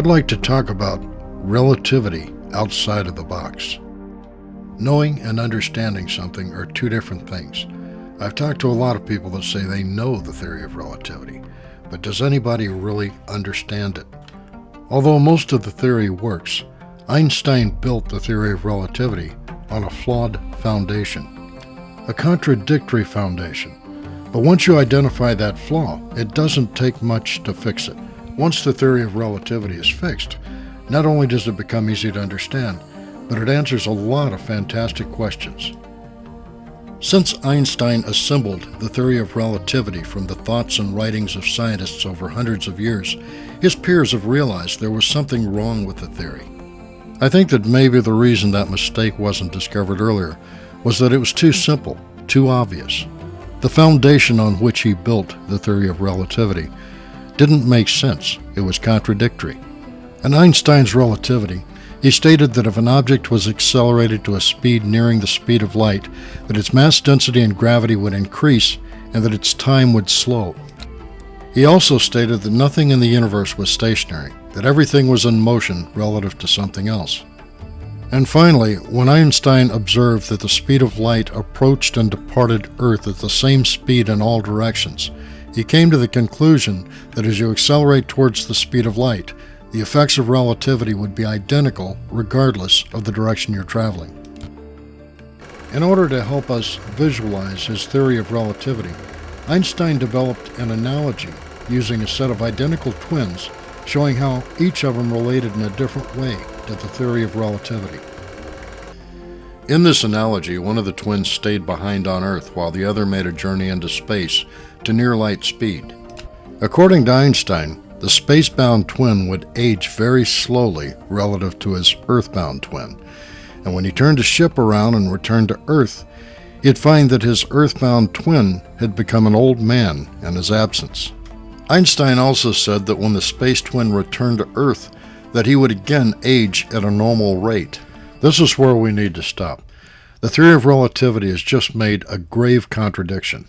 I'd like to talk about relativity outside of the box. Knowing and understanding something are two different things. I've talked to a lot of people that say they know the theory of relativity, but does anybody really understand it? Although most of the theory works, Einstein built the theory of relativity on a flawed foundation, a contradictory foundation. But once you identify that flaw, it doesn't take much to fix it. Once the theory of relativity is fixed, not only does it become easy to understand, but it answers a lot of fantastic questions. Since Einstein assembled the theory of relativity from the thoughts and writings of scientists over hundreds of years, his peers have realized there was something wrong with the theory. I think that maybe the reason that mistake wasn't discovered earlier was that it was too simple, too obvious. The foundation on which he built the theory of relativity didn't make sense. It was contradictory. In Einstein's relativity, he stated that if an object was accelerated to a speed nearing the speed of light, that its mass density and gravity would increase and that its time would slow. He also stated that nothing in the universe was stationary, that everything was in motion relative to something else. And finally, when Einstein observed that the speed of light approached and departed Earth at the same speed in all directions, he came to the conclusion that as you accelerate towards the speed of light, the effects of relativity would be identical regardless of the direction you're traveling. In order to help us visualize his theory of relativity, Einstein developed an analogy using a set of identical twins, showing how each of them related in a different way to the theory of relativity. In this analogy, one of the twins stayed behind on Earth while the other made a journey into space to near light speed. According to Einstein, the space-bound twin would age very slowly relative to his Earth-bound twin, and when he turned his ship around and returned to Earth, he'd find that his Earth-bound twin had become an old man in his absence. Einstein also said that when the space twin returned to Earth, that he would again age at a normal rate. This is where we need to stop. The theory of relativity has just made a grave contradiction.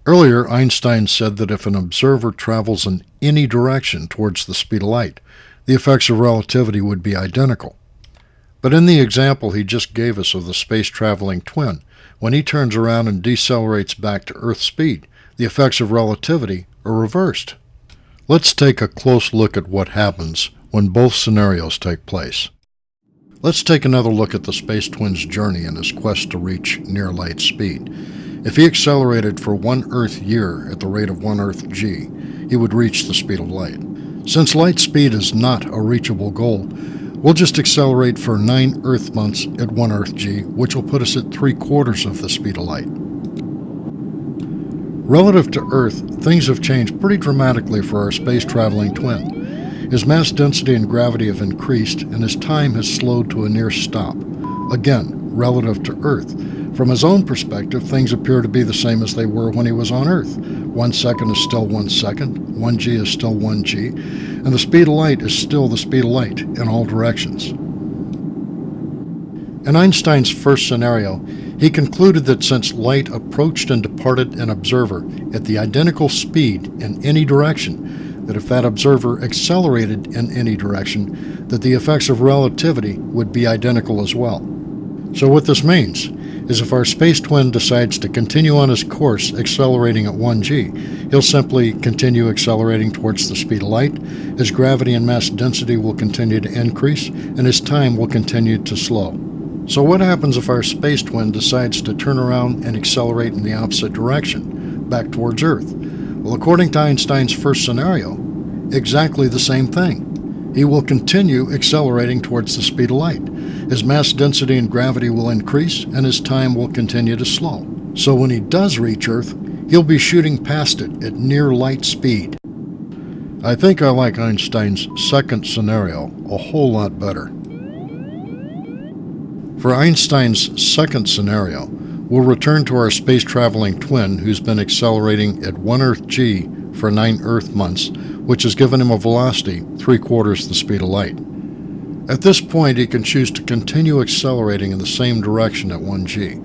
Earlier, Einstein said that if an observer travels in any direction towards the speed of light, the effects of relativity would be identical. But in the example he just gave us of the space-traveling twin, when he turns around and decelerates back to Earth speed, the effects of relativity are reversed. Let's take a close look at what happens when both scenarios take place. Let's take another look at the space twin's journey in his quest to reach near light speed. If he accelerated for 1 Earth year at the rate of 1 Earth g, he would reach the speed of light. Since light speed is not a reachable goal, we'll just accelerate for 9 Earth months at 1 Earth g, which will put us at 3/4 of the speed of light. Relative to Earth, things have changed pretty dramatically for our space-traveling twin. His mass density and gravity have increased, and his time has slowed to a near stop. Again, relative to Earth. From his own perspective, things appear to be the same as they were when he was on Earth. 1 second is still 1 second, 1 g is still 1 g, and the speed of light is still the speed of light in all directions. In Einstein's first scenario, he concluded that since light approached and departed an observer at the identical speed in any direction, that if that observer accelerated in any direction, that the effects of relativity would be identical as well. So what this means is if our space twin decides to continue on his course accelerating at 1 g, he'll simply continue accelerating towards the speed of light, his gravity and mass density will continue to increase, and his time will continue to slow. So what happens if our space twin decides to turn around and accelerate in the opposite direction, back towards Earth? Well, according to Einstein's first scenario, exactly the same thing. He will continue accelerating towards the speed of light. His mass density and gravity will increase, and his time will continue to slow. So when he does reach Earth, he'll be shooting past it at near light speed. I think I like Einstein's second scenario a whole lot better. For Einstein's second scenario, we'll return to our space-traveling twin who's been accelerating at 1 Earth g for 9 Earth months, which has given him a velocity 3/4 the speed of light. At this point, he can choose to continue accelerating in the same direction at 1 g.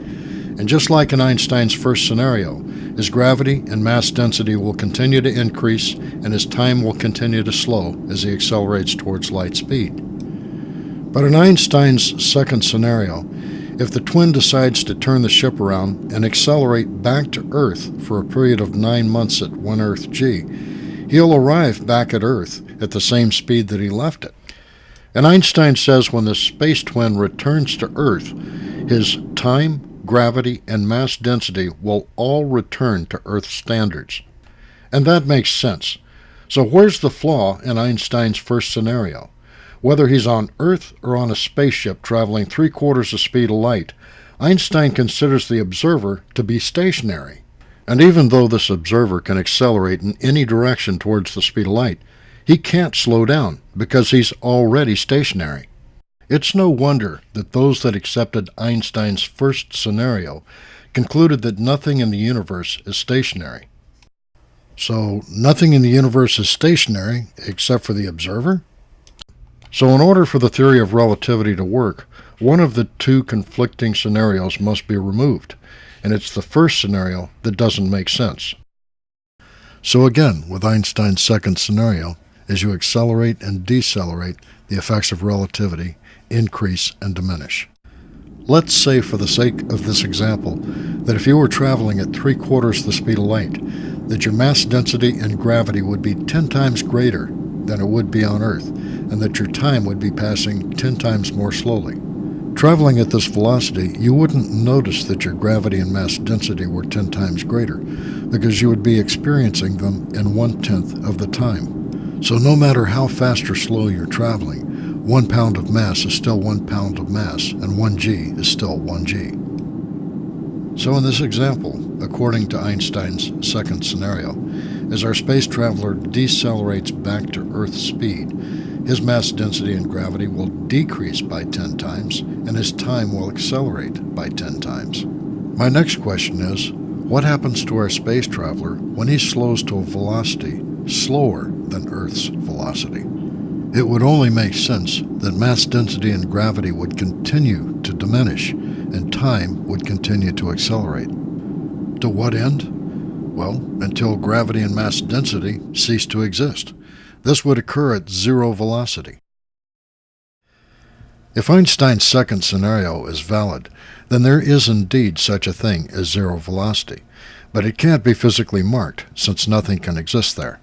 And just like in Einstein's first scenario, his gravity and mass density will continue to increase and his time will continue to slow as he accelerates towards light speed. But in Einstein's second scenario, if the twin decides to turn the ship around and accelerate back to Earth for a period of 9 months at 1 Earth g, he'll arrive back at Earth at the same speed that he left it. And Einstein says when the space twin returns to Earth, his time, gravity, and mass density will all return to Earth standards. And that makes sense. So where's the flaw in Einstein's first scenario? Whether he's on Earth or on a spaceship traveling 3/4 the speed of light, Einstein considers the observer to be stationary. And even though this observer can accelerate in any direction towards the speed of light, he can't slow down because he's already stationary. It's no wonder that those that accepted Einstein's first scenario concluded that nothing in the universe is stationary. So nothing in the universe is stationary except for the observer? So in order for the theory of relativity to work, one of the two conflicting scenarios must be removed, and it's the first scenario that doesn't make sense. So again, with Einstein's second scenario, as you accelerate and decelerate, the effects of relativity increase and diminish. Let's say, for the sake of this example, that if you were traveling at 3/4 the speed of light, that your mass density and gravity would be 10 times greater than it would be on Earth, and that your time would be passing 10 times more slowly. Traveling at this velocity, you wouldn't notice that your gravity and mass density were 10 times greater, because you would be experiencing them in 1/10 of the time. So no matter how fast or slow you're traveling, 1 pound of mass is still 1 pound of mass, and 1 g is still 1 g. So in this example, according to Einstein's second scenario, as our space traveler decelerates back to Earth's speed, his mass density and gravity will decrease by 10 times, and his time will accelerate by 10 times. My next question is, what happens to our space traveler when he slows to a velocity slower than Earth's velocity? It would only make sense that mass density and gravity would continue to diminish, and time would continue to accelerate. To what end? Well, until gravity and mass density cease to exist. This would occur at zero velocity. If Einstein's second scenario is valid, then there is indeed such a thing as zero velocity, but it can't be physically marked since nothing can exist there.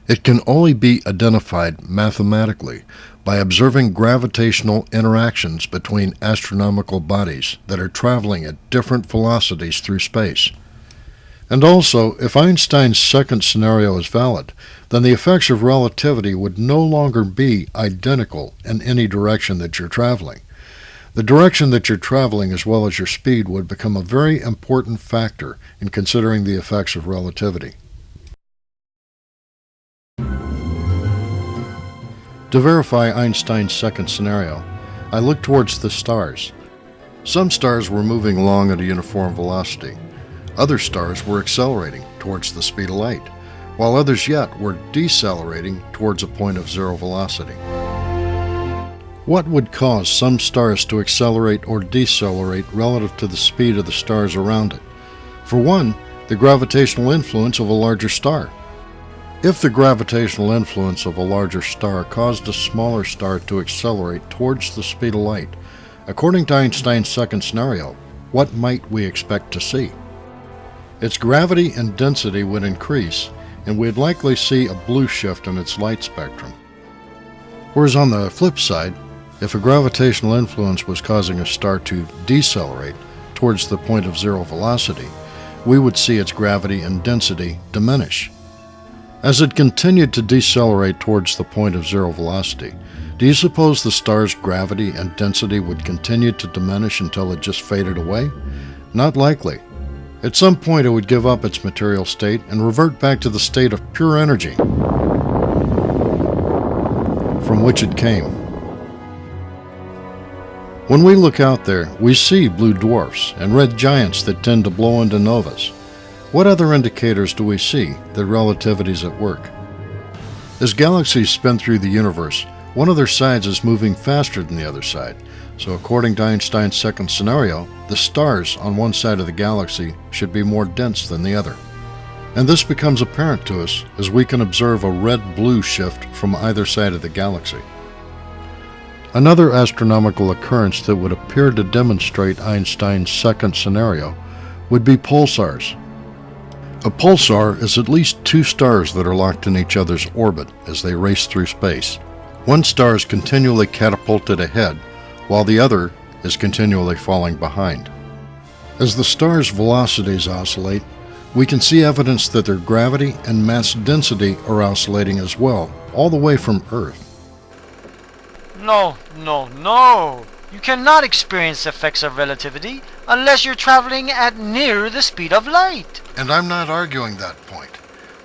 It can only be identified mathematically by observing gravitational interactions between astronomical bodies that are traveling at different velocities through space. And also, if Einstein's second scenario is valid, then the effects of relativity would no longer be identical in any direction that you're traveling. The direction that you're traveling as well as your speed would become a very important factor in considering the effects of relativity. To verify Einstein's second scenario, I looked towards the stars. Some stars were moving along at a uniform velocity. Other stars were accelerating towards the speed of light, while others yet were decelerating towards a point of zero velocity. What would cause some stars to accelerate or decelerate relative to the speed of the stars around it? For one, the gravitational influence of a larger star. If the gravitational influence of a larger star caused a smaller star to accelerate towards the speed of light, according to Einstein's second scenario, what might we expect to see? Its gravity and density would increase, and we'd likely see a blue shift in its light spectrum. Whereas on the flip side, if a gravitational influence was causing a star to decelerate towards the point of zero velocity, we would see its gravity and density diminish. As it continued to decelerate towards the point of zero velocity, do you suppose the star's gravity and density would continue to diminish until it just faded away? Not likely. At some point it would give up its material state and revert back to the state of pure energy from which it came. When we look out there, we see blue dwarfs and red giants that tend to blow into novas. What other indicators do we see that relativity is at work? As galaxies spin through the universe, one of their sides is moving faster than the other side. So according to Einstein's second scenario, the stars on one side of the galaxy should be more dense than the other. And this becomes apparent to us as we can observe a red-blue shift from either side of the galaxy. Another astronomical occurrence that would appear to demonstrate Einstein's second scenario would be pulsars. A pulsar is at least two stars that are locked in each other's orbit as they race through space. One star is continually catapulted ahead, while the other is continually falling behind. As the stars' velocities oscillate, we can see evidence that their gravity and mass density are oscillating as well, all the way from Earth. No. You cannot experience the effects of relativity unless you're traveling at near the speed of light. And I'm not arguing that point.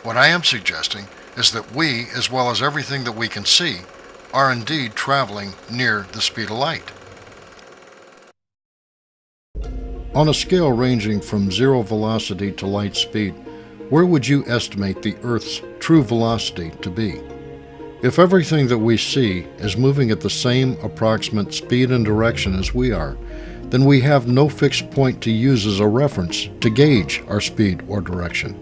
What I am suggesting is that we, as well as everything that we can see, are indeed traveling near the speed of light. On a scale ranging from zero velocity to light speed, where would you estimate the Earth's true velocity to be? If everything that we see is moving at the same approximate speed and direction as we are, then we have no fixed point to use as a reference to gauge our speed or direction.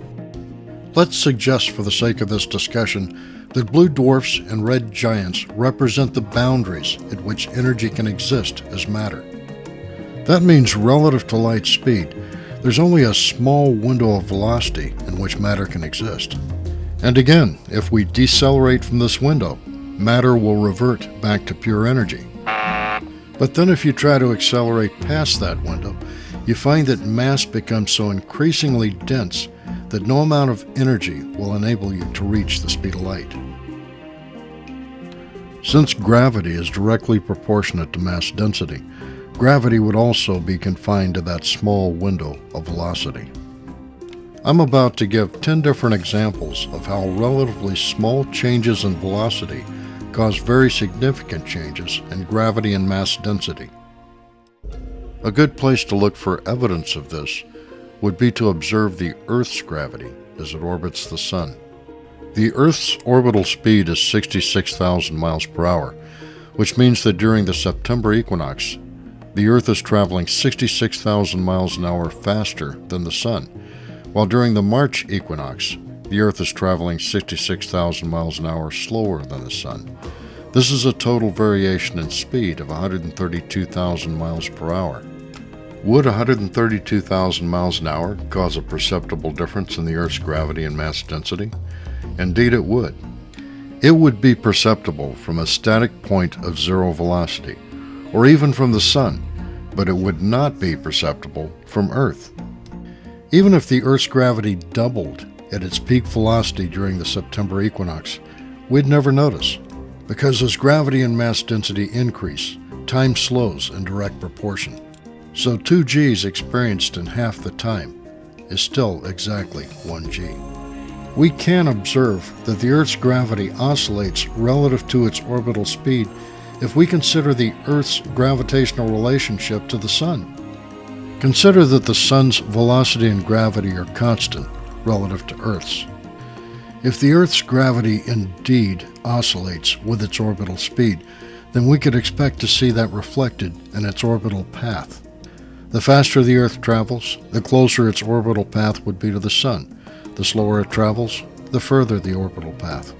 Let's suggest, for the sake of this discussion, that blue dwarfs and red giants represent the boundaries at which energy can exist as matter. That means, relative to light speed, there's only a small window of velocity in which matter can exist. And again, if we decelerate from this window, matter will revert back to pure energy. But then if you try to accelerate past that window, you find that mass becomes so increasingly dense that no amount of energy will enable you to reach the speed of light. Since gravity is directly proportionate to mass density, gravity would also be confined to that small window of velocity. I'm about to give 10 different examples of how relatively small changes in velocity cause very significant changes in gravity and mass density. A good place to look for evidence of this would be to observe the Earth's gravity as it orbits the Sun. The Earth's orbital speed is 66,000 miles per hour, which means that during the September equinox, the Earth is traveling 66,000 miles an hour faster than the Sun, while during the March equinox, the Earth is traveling 66,000 miles an hour slower than the Sun. This is a total variation in speed of 132,000 miles per hour. Would 132,000 miles an hour cause a perceptible difference in the Earth's gravity and mass density? Indeed it would. It would be perceptible from a static point of zero velocity, or even from the Sun, but it would not be perceptible from Earth. Even if the Earth's gravity doubled at its peak velocity during the September equinox, we'd never notice, because as gravity and mass density increase, time slows in direct proportion. So 2g's experienced in half the time is still exactly 1g. We can observe that the Earth's gravity oscillates relative to its orbital speed if we consider the Earth's gravitational relationship to the Sun. Consider that the Sun's velocity and gravity are constant relative to Earth's. If the Earth's gravity indeed oscillates with its orbital speed, then we could expect to see that reflected in its orbital path. The faster the Earth travels, the closer its orbital path would be to the Sun. The slower it travels, the further the orbital path.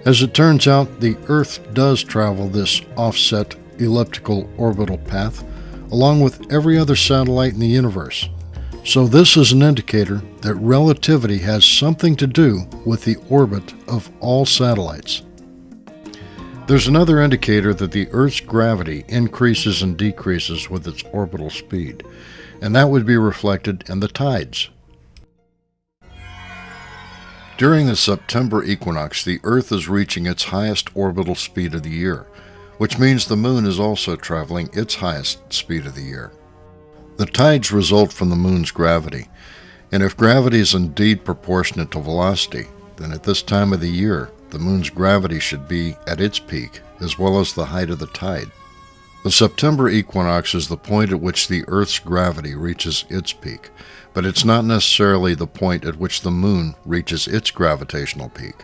As it turns out, the Earth does travel this offset elliptical orbital path, along with every other satellite in the universe. So this is an indicator that relativity has something to do with the orbit of all satellites. There's another indicator that the Earth's gravity increases and decreases with its orbital speed, and that would be reflected in the tides. During the September equinox, the Earth is reaching its highest orbital speed of the year, which means the Moon is also traveling its highest speed of the year. The tides result from the Moon's gravity, and if gravity is indeed proportionate to velocity, then at this time of the year, the Moon's gravity should be at its peak, as well as the height of the tide. The September equinox is the point at which the Earth's gravity reaches its peak, but it's not necessarily the point at which the Moon reaches its gravitational peak.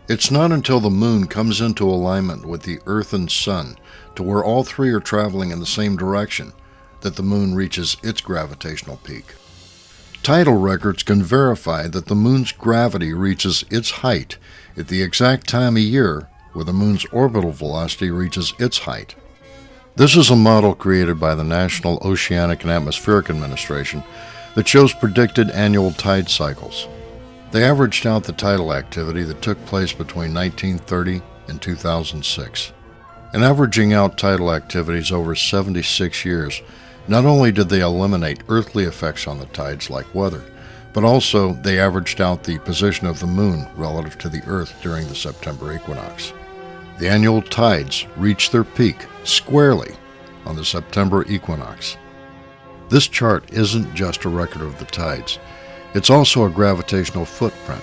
It's not until the moon comes into alignment with the Earth and Sun, to where all three are traveling in the same direction, that the moon reaches its gravitational peak. Tidal records can verify that the moon's gravity reaches its height at the exact time of year where the moon's orbital velocity reaches its height. This is a model created by the National Oceanic and Atmospheric Administration that shows predicted annual tide cycles. They averaged out the tidal activity that took place between 1930 and 2006. In averaging out tidal activities over 76 years, not only did they eliminate earthly effects on the tides like weather, but also they averaged out the position of the moon relative to the Earth during the September equinox. The annual tides reach their peak squarely on the September equinox. This chart isn't just a record of the tides. It's also a gravitational footprint,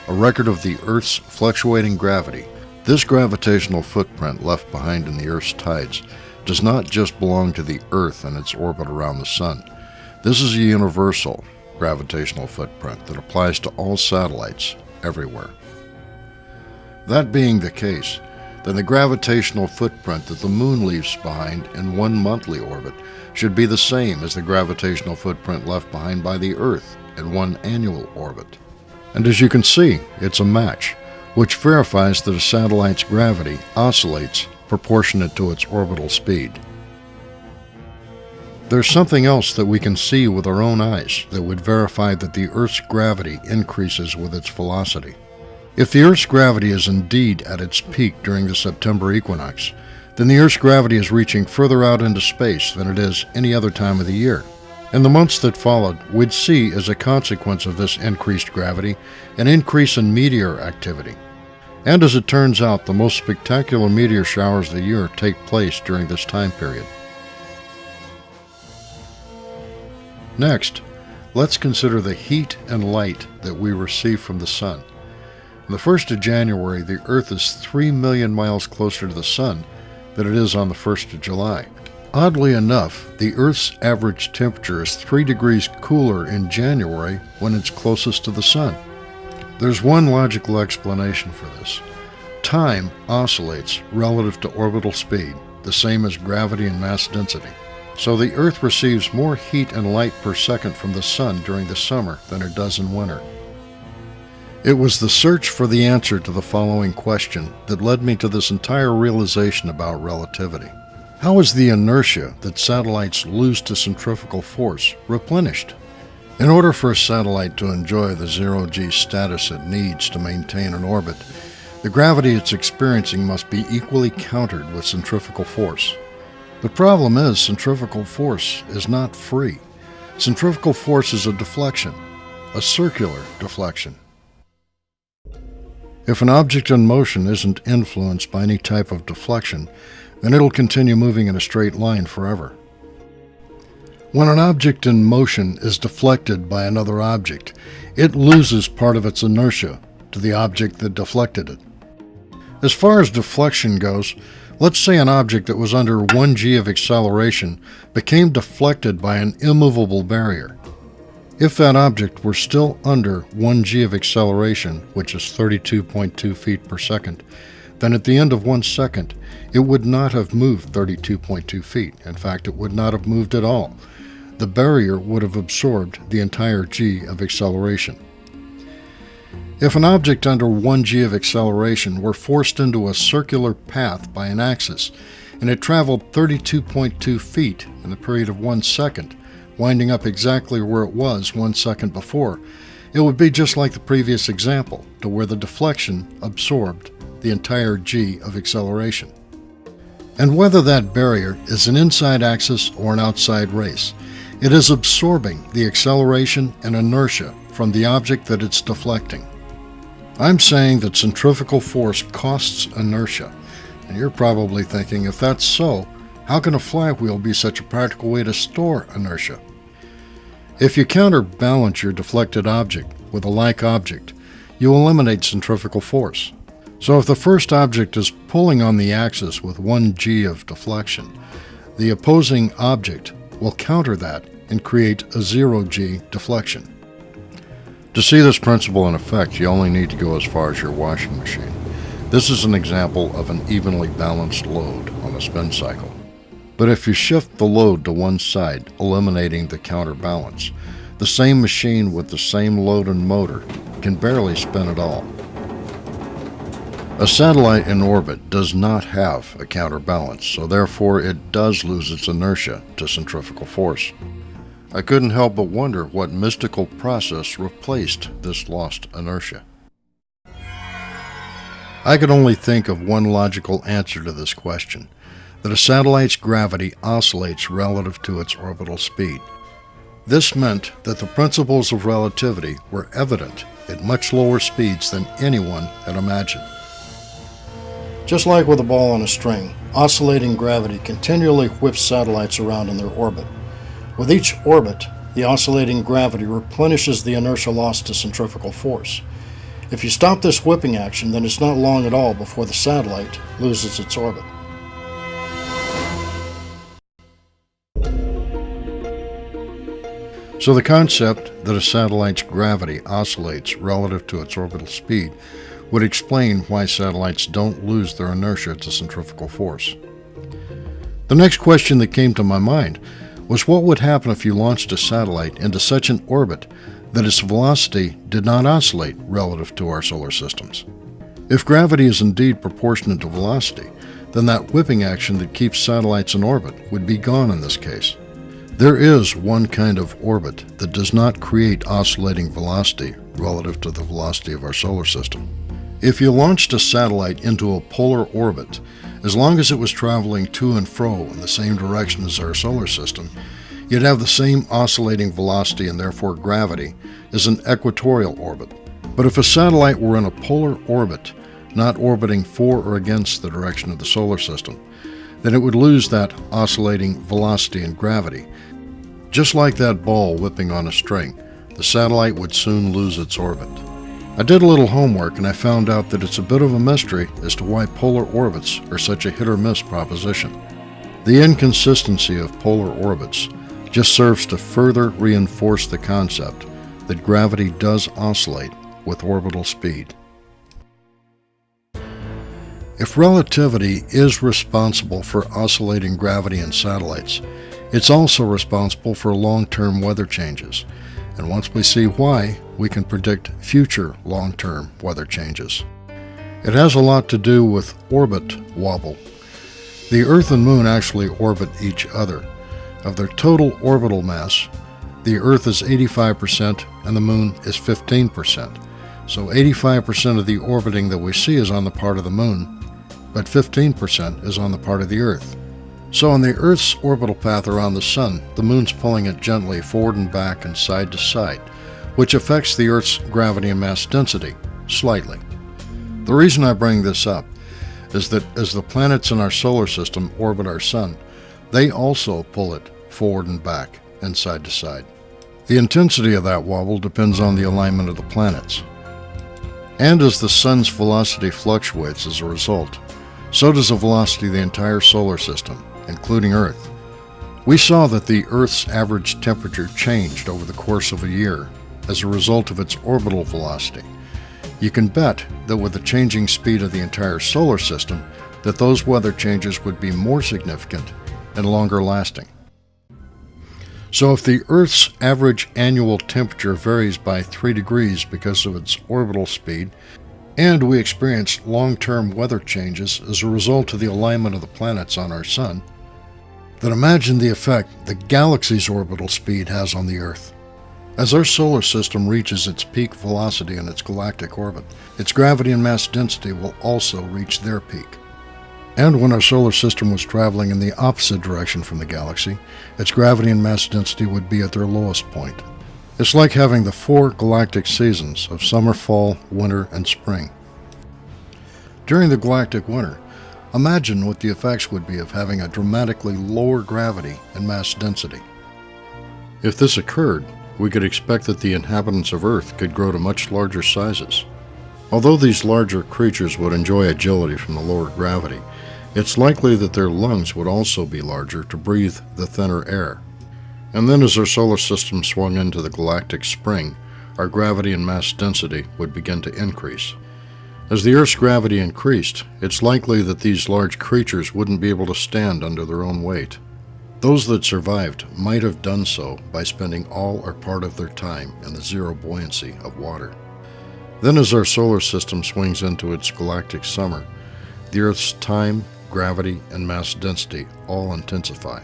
a record of the Earth's fluctuating gravity. This gravitational footprint left behind in the Earth's tides does not just belong to the Earth and its orbit around the Sun. This is a universal gravitational footprint that applies to all satellites everywhere. That being the case, then the gravitational footprint that the moon leaves behind in one monthly orbit should be the same as the gravitational footprint left behind by the Earth in one annual orbit. And as you can see, it's a match, which verifies that a satellite's gravity oscillates proportionate to its orbital speed. There's something else that we can see with our own eyes that would verify that the Earth's gravity increases with its velocity. If the Earth's gravity is indeed at its peak during the September equinox, then the Earth's gravity is reaching further out into space than it is any other time of the year. In the months that followed, we'd see, as a consequence of this increased gravity, an increase in meteor activity. And as it turns out, the most spectacular meteor showers of the year take place during this time period. Next, let's consider the heat and light that we receive from the Sun. On the 1st of January, the Earth is 3 million miles closer to the Sun than it is on the 1st of July. Oddly enough, the Earth's average temperature is 3 degrees cooler in January when it's closest to the Sun. There's one logical explanation for this. Time oscillates relative to orbital speed, the same as gravity and mass density. So the Earth receives more heat and light per second from the Sun during the summer than it does in winter. It was the search for the answer to the following question that led me to this entire realization about relativity. How is the inertia that satellites lose to centrifugal force replenished? In order for a satellite to enjoy the zero-G status it needs to maintain an orbit, the gravity it's experiencing must be equally countered with centrifugal force. The problem is centrifugal force is not free. Centrifugal force is a deflection, a circular deflection. If an object in motion isn't influenced by any type of deflection, then it'll continue moving in a straight line forever. When an object in motion is deflected by another object, it loses part of its inertia to the object that deflected it. As far as deflection goes, let's say an object that was under 1 g of acceleration became deflected by an immovable barrier. If that object were still under 1 g of acceleration, which is 32.2 feet per second, then at the end of 1 second, it would not have moved 32.2 feet. In fact, it would not have moved at all. The barrier would have absorbed the entire g of acceleration. If an object under 1 g of acceleration were forced into a circular path by an axis, and it traveled 32.2 feet in the period of 1 second, winding up exactly where it was 1 second before, it would be just like the previous example, to where the deflection absorbed the entire g of acceleration. And whether that barrier is an inside axis or an outside race, it is absorbing the acceleration and inertia from the object that it's deflecting. I'm saying that centrifugal force costs inertia, and you're probably thinking, if that's so, how can a flywheel be such a practical way to store inertia? If you counterbalance your deflected object with a like object, you eliminate centrifugal force. So if the first object is pulling on the axis with 1 g of deflection, the opposing object will counter that and create a 0 g deflection. To see this principle in effect, you only need to go as far as your washing machine. This is an example of an evenly balanced load on a spin cycle. But if you shift the load to one side, eliminating the counterbalance, the same machine with the same load and motor can barely spin at all. A satellite in orbit does not have a counterbalance, so therefore it does lose its inertia to centrifugal force. I couldn't help but wonder what mystical process replaced this lost inertia. I could only think of one logical answer to this question, that a satellite's gravity oscillates relative to its orbital speed. This meant that the principles of relativity were evident at much lower speeds than anyone had imagined. Just like with a ball on a string, oscillating gravity continually whips satellites around in their orbit. With each orbit, the oscillating gravity replenishes the inertia lost to centrifugal force. If you stop this whipping action, then it's not long at all before the satellite loses its orbit. So the concept that a satellite's gravity oscillates relative to its orbital speed would explain why satellites don't lose their inertia to centrifugal force. The next question that came to my mind was what would happen if you launched a satellite into such an orbit that its velocity did not oscillate relative to our solar systems. If gravity is indeed proportionate to velocity, then that whipping action that keeps satellites in orbit would be gone in this case. There is one kind of orbit that does not create oscillating velocity relative to the velocity of our solar system. If you launched a satellite into a polar orbit, as long as it was traveling to and fro in the same direction as our solar system, you'd have the same oscillating velocity and therefore gravity as an equatorial orbit. But if a satellite were in a polar orbit, not orbiting for or against the direction of the solar system, then it would lose that oscillating velocity and gravity. Just like that ball whipping on a string, the satellite would soon lose its orbit. I did a little homework and I found out that it's a bit of a mystery as to why polar orbits are such a hit-or-miss proposition. The inconsistency of polar orbits just serves to further reinforce the concept that gravity does oscillate with orbital speed. If relativity is responsible for oscillating gravity in satellites, it's also responsible for long-term weather changes. And once we see why, we can predict future long-term weather changes. It has a lot to do with orbit wobble. The Earth and Moon actually orbit each other. Of their total orbital mass, the Earth is 85% and the Moon is 15%. So 85% of the orbiting that we see is on the part of the Moon, but 15% is on the part of the Earth. So on the Earth's orbital path around the Sun, the Moon's pulling it gently forward and back and side to side, which affects the Earth's gravity and mass density slightly. The reason I bring this up is that as the planets in our solar system orbit our Sun, they also pull it forward and back and side to side. The intensity of that wobble depends on the alignment of the planets. And as the Sun's velocity fluctuates as a result, so does the velocity of the entire solar system, including Earth. We saw that the Earth's average temperature changed over the course of a year as a result of its orbital velocity. You can bet that with the changing speed of the entire solar system, that those weather changes would be more significant and longer lasting. So if the Earth's average annual temperature varies by 3 degrees because of its orbital speed, and we experience long-term weather changes as a result of the alignment of the planets on our Sun, then imagine the effect the galaxy's orbital speed has on the Earth. As our solar system reaches its peak velocity in its galactic orbit, its gravity and mass density will also reach their peak. And when our solar system was traveling in the opposite direction from the galaxy, its gravity and mass density would be at their lowest point. It's like having the 4 galactic seasons of summer, fall, winter, and spring. During the galactic winter, imagine what the effects would be of having a dramatically lower gravity and mass density. If this occurred, we could expect that the inhabitants of Earth could grow to much larger sizes. Although these larger creatures would enjoy agility from the lower gravity, it's likely that their lungs would also be larger to breathe the thinner air. And then as our solar system swung into the galactic spring, our gravity and mass density would begin to increase. As the Earth's gravity increased, it's likely that these large creatures wouldn't be able to stand under their own weight. Those that survived might have done so by spending all or part of their time in the zero buoyancy of water. Then as our solar system swings into its galactic summer, the Earth's time, gravity, and mass density all intensify.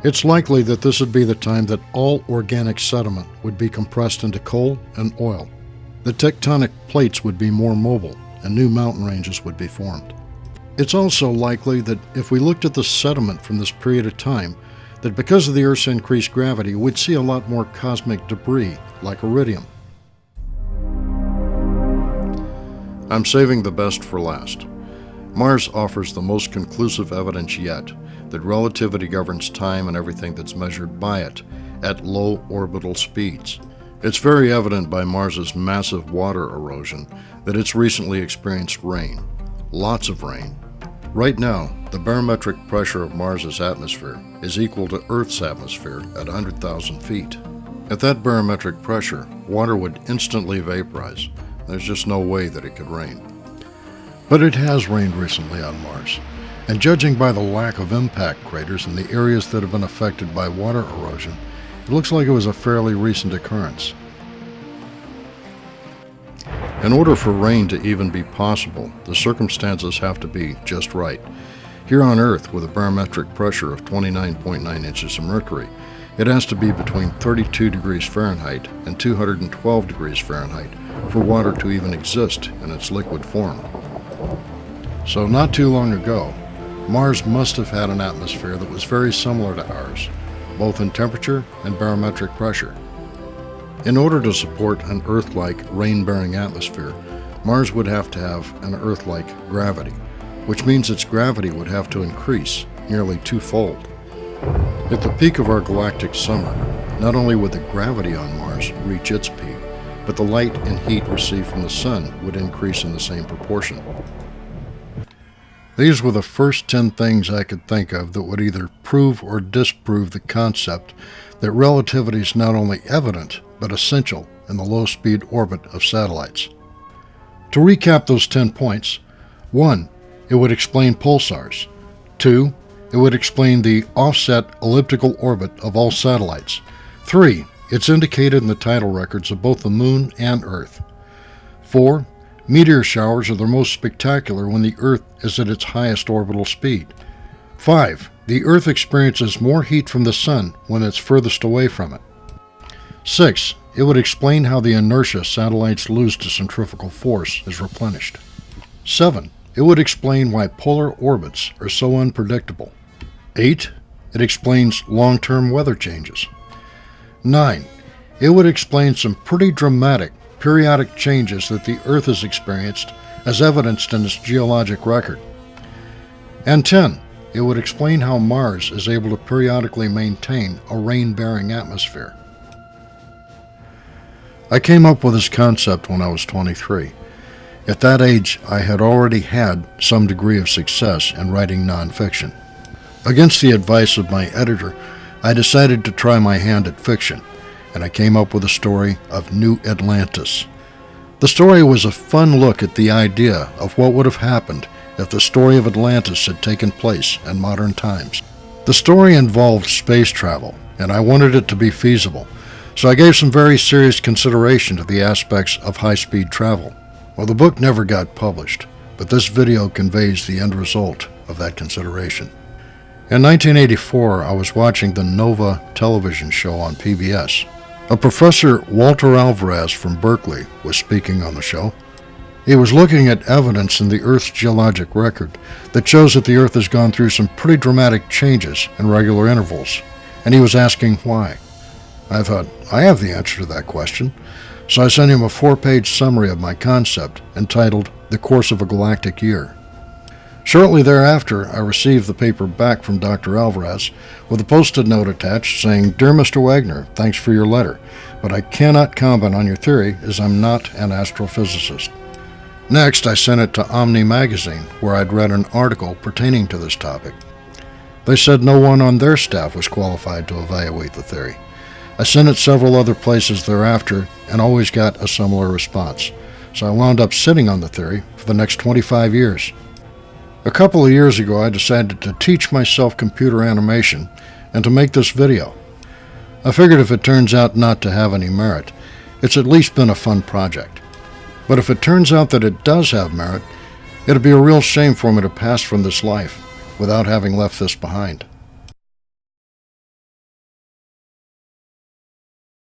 It's likely that this would be the time that all organic sediment would be compressed into coal and oil. The tectonic plates would be more mobile, and new mountain ranges would be formed. It's also likely that if we looked at the sediment from this period of time, that because of the Earth's increased gravity, we'd see a lot more cosmic debris, like iridium. I'm saving the best for last. Mars offers the most conclusive evidence yet that relativity governs time and everything that's measured by it at low orbital speeds. It's very evident by Mars's massive water erosion that it's recently experienced rain, lots of rain. Right now, the barometric pressure of Mars's atmosphere is equal to Earth's atmosphere at 100,000 feet. At that barometric pressure, water would instantly vaporize. There's just no way that it could rain. But it has rained recently on Mars, and judging by the lack of impact craters in the areas that have been affected by water erosion, it looks like it was a fairly recent occurrence. In order for rain to even be possible, the circumstances have to be just right. Here on Earth, with a barometric pressure of 29.9 inches of mercury, it has to be between 32 degrees Fahrenheit and 212 degrees Fahrenheit for water to even exist in its liquid form. So not too long ago, Mars must have had an atmosphere that was very similar to ours, both in temperature and barometric pressure. In order to support an Earth-like rain-bearing atmosphere, Mars would have to have an Earth-like gravity, which means its gravity would have to increase nearly twofold. At the peak of our galactic summer, not only would the gravity on Mars reach its peak, but the light and heat received from the sun would increase in the same proportion. These were the first 10 things I could think of that would either prove or disprove the concept that relativity is not only evident, but essential in the low-speed orbit of satellites. To recap those 10 points, 1. It would explain pulsars. 2. It would explain the offset elliptical orbit of all satellites. 3. It's indicated in the tidal records of both the Moon and Earth. 4. Meteor showers are the most spectacular when the Earth is at its highest orbital speed. 5. The Earth experiences more heat from the Sun when it's furthest away from it. 6. It would explain how the inertia satellites lose to centrifugal force is replenished. 7. It would explain why polar orbits are so unpredictable. 8. It explains long-term weather changes. 9. It would explain some pretty dramatic periodic changes that the Earth has experienced as evidenced in its geologic record. And 10. It would explain how Mars is able to periodically maintain a rain-bearing atmosphere. I came up with this concept when I was 23. At that age, I had already had some degree of success in writing nonfiction. Against the advice of my editor, I decided to try my hand at fiction, and I came up with a story of New Atlantis. The story was a fun look at the idea of what would have happened if the story of Atlantis had taken place in modern times. The story involved space travel, and I wanted it to be feasible, so I gave some very serious consideration to the aspects of high-speed travel. Well, the book never got published, but this video conveys the end result of that consideration. In 1984, I was watching the Nova television show on PBS. A professor, Walter Alvarez from Berkeley, was speaking on the show. He was looking at evidence in the Earth's geologic record that shows that the Earth has gone through some pretty dramatic changes in regular intervals, and he was asking why. I thought, I have the answer to that question, so I sent him a 4-page summary of my concept entitled The Course of a Galactic Year. Shortly thereafter, I received the paper back from Dr. Alvarez with a post-it note attached saying, "Dear Mr. Wagner, thanks for your letter, but I cannot comment on your theory as I'm not an astrophysicist." Next, I sent it to Omni magazine, where I'd read an article pertaining to this topic. They said no one on their staff was qualified to evaluate the theory. I sent it several other places thereafter and always got a similar response. so I wound up sitting on the theory for the next 25 years. A couple of years ago, I decided to teach myself computer animation and to make this video. I figured if it turns out not to have any merit, it's at least been a fun project. But if it turns out that it does have merit, it'd be a real shame for me to pass from this life without having left this behind.